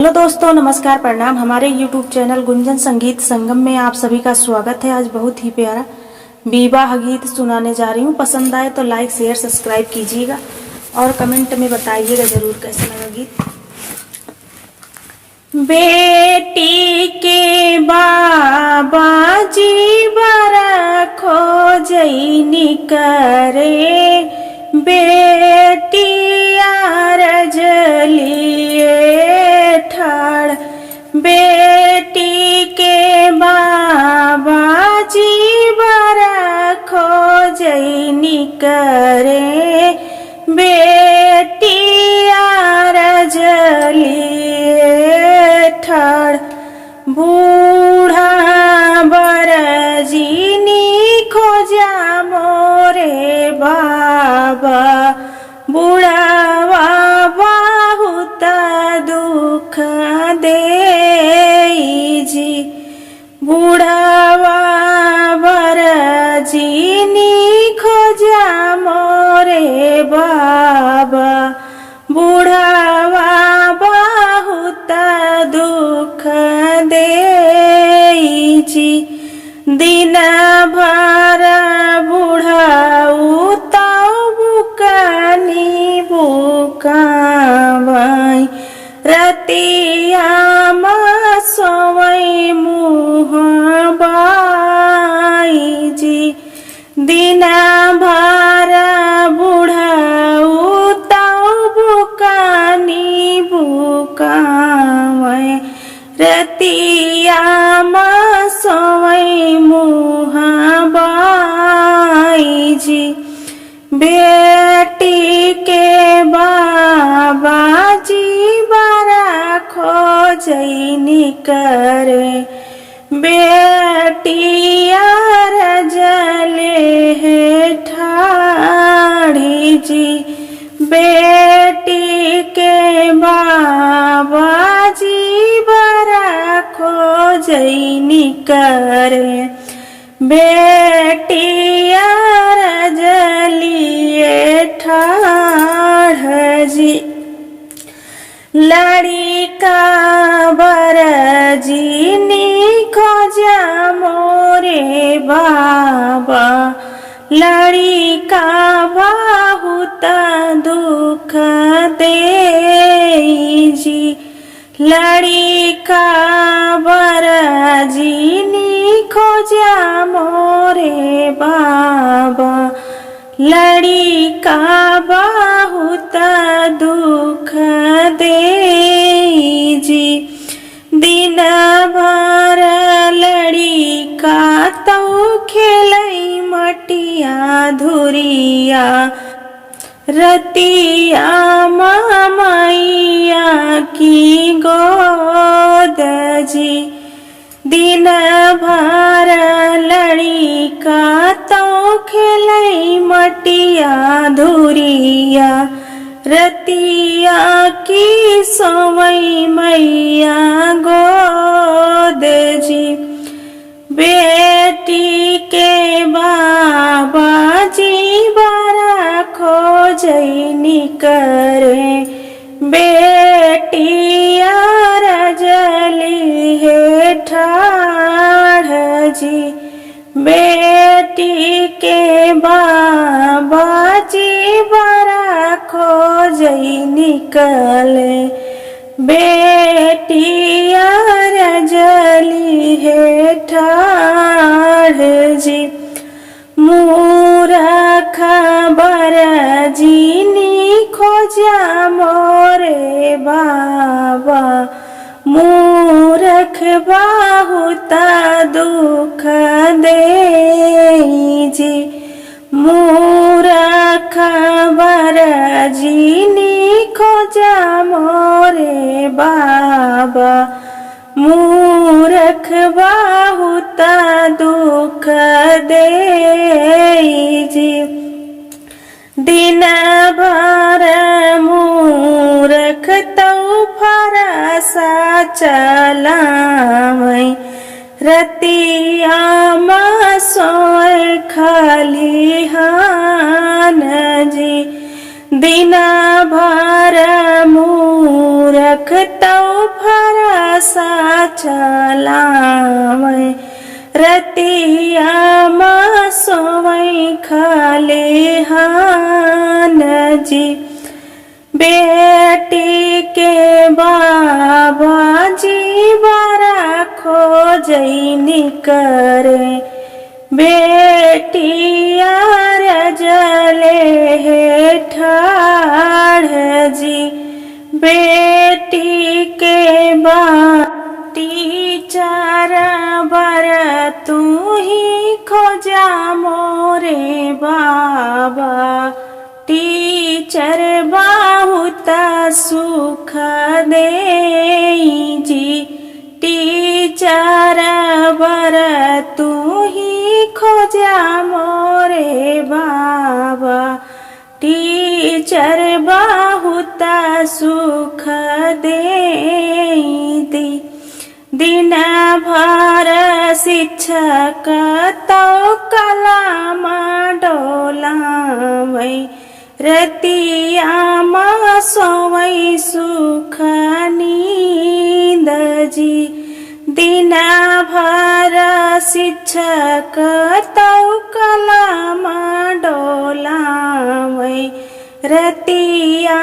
Hello दोस्तों, नमस्कार, प्रणाम। हमारे YouTube चैनल गुंजन संगीत संगम में आप सभी का स्वागत है। आज बहुत ही प्यारा विवाह गीत सुनाने जा रही हूँ। पसंद आए तो लाइक शेयर सब्सक्राइब कीजिएगा और कमेंट में बताइएगा जरूर कैसा लगा गीत। बेटी के बाबा जी बड़ा खोजैनी करे, बेटिया रजलिए ठाड़। बेटी के बाबा जी बड़ा खोजैनी करे, बेटिया रजलिए ठाड़। बूढ़ा बरजीनी खोजा मोरे बाबा, बुढ़ावा बहुत दुख दे जी। बुढ़ावा बरजीनी खोजा मोरे बाबा, बुढ़ावा बहुत दुख दे जी। दिन भर बुढ़ाऊ ताऊ बुकानी बुकावाई, रतिया सोवई मुँह बाई जी। दिन भर बुढ़ाऊ ताऊ बुकानी बुकावाई, रतिया सोवई मुँह बाई जी। बेटी के बाबा जी बड़ा खोजैनी करे, बेटिया रजले है ठाड़ी जी। बेटी के बाबा जी बड़ा खोजैनी करे, बेटिया रजलिए ठाड़ जी। लड़िका बरजीनी खोजा मोरे बाबा, लड़िका बहुत दुख दे जी। लड़िका बरजीनी खोजा मोरे बाबा, लड़िका बहुत दुख दे जी। दिन भर लड़िका तो खेलई मटिया धुरिया, रतिया मैया की गोद जी। दिन भर लड़िका तो खेलई मटिया धुरिया, रतिया की सोवई मैया गोद जी। बेटी के बाबा जी बड़ा खोजैनी करे, बेटिया रजली है ठाड़ जी। बेटी के बाबा जी बड़ा खोजैनी करे, बेटिया रजली है ठाड़ जी। मूरख बरजीनी खोजा मोरे बाबा, मूरख बहुत दुख दे जी। मूरख बरजीनी खोजा मोरे बाबा, मूरख बहुत दुख दे जी। दिन भर मूरख तो फरसा चलावई, रतिया सोए खलिहान जी। दिन भर मूरख तो चलावै रतिया सोवै खले हान जी। बेटी के बाबा जी बारा खोजैनी करे बेटिया रजले है ठाढ़ जी। बेटी के टीचर बर तू ही खोजा मोरे बाबा। टीचर बहुत सुख दे जी। टीचर बर तू ही खोजा मोरे बाबा। टीचर बहुत सुख दे दी। दिन भर शिक्षक तो कलम डोलावै रतिया सोवै सुख नींद जी। दिन भर शिक्षक तो कलम डोलावै रतिया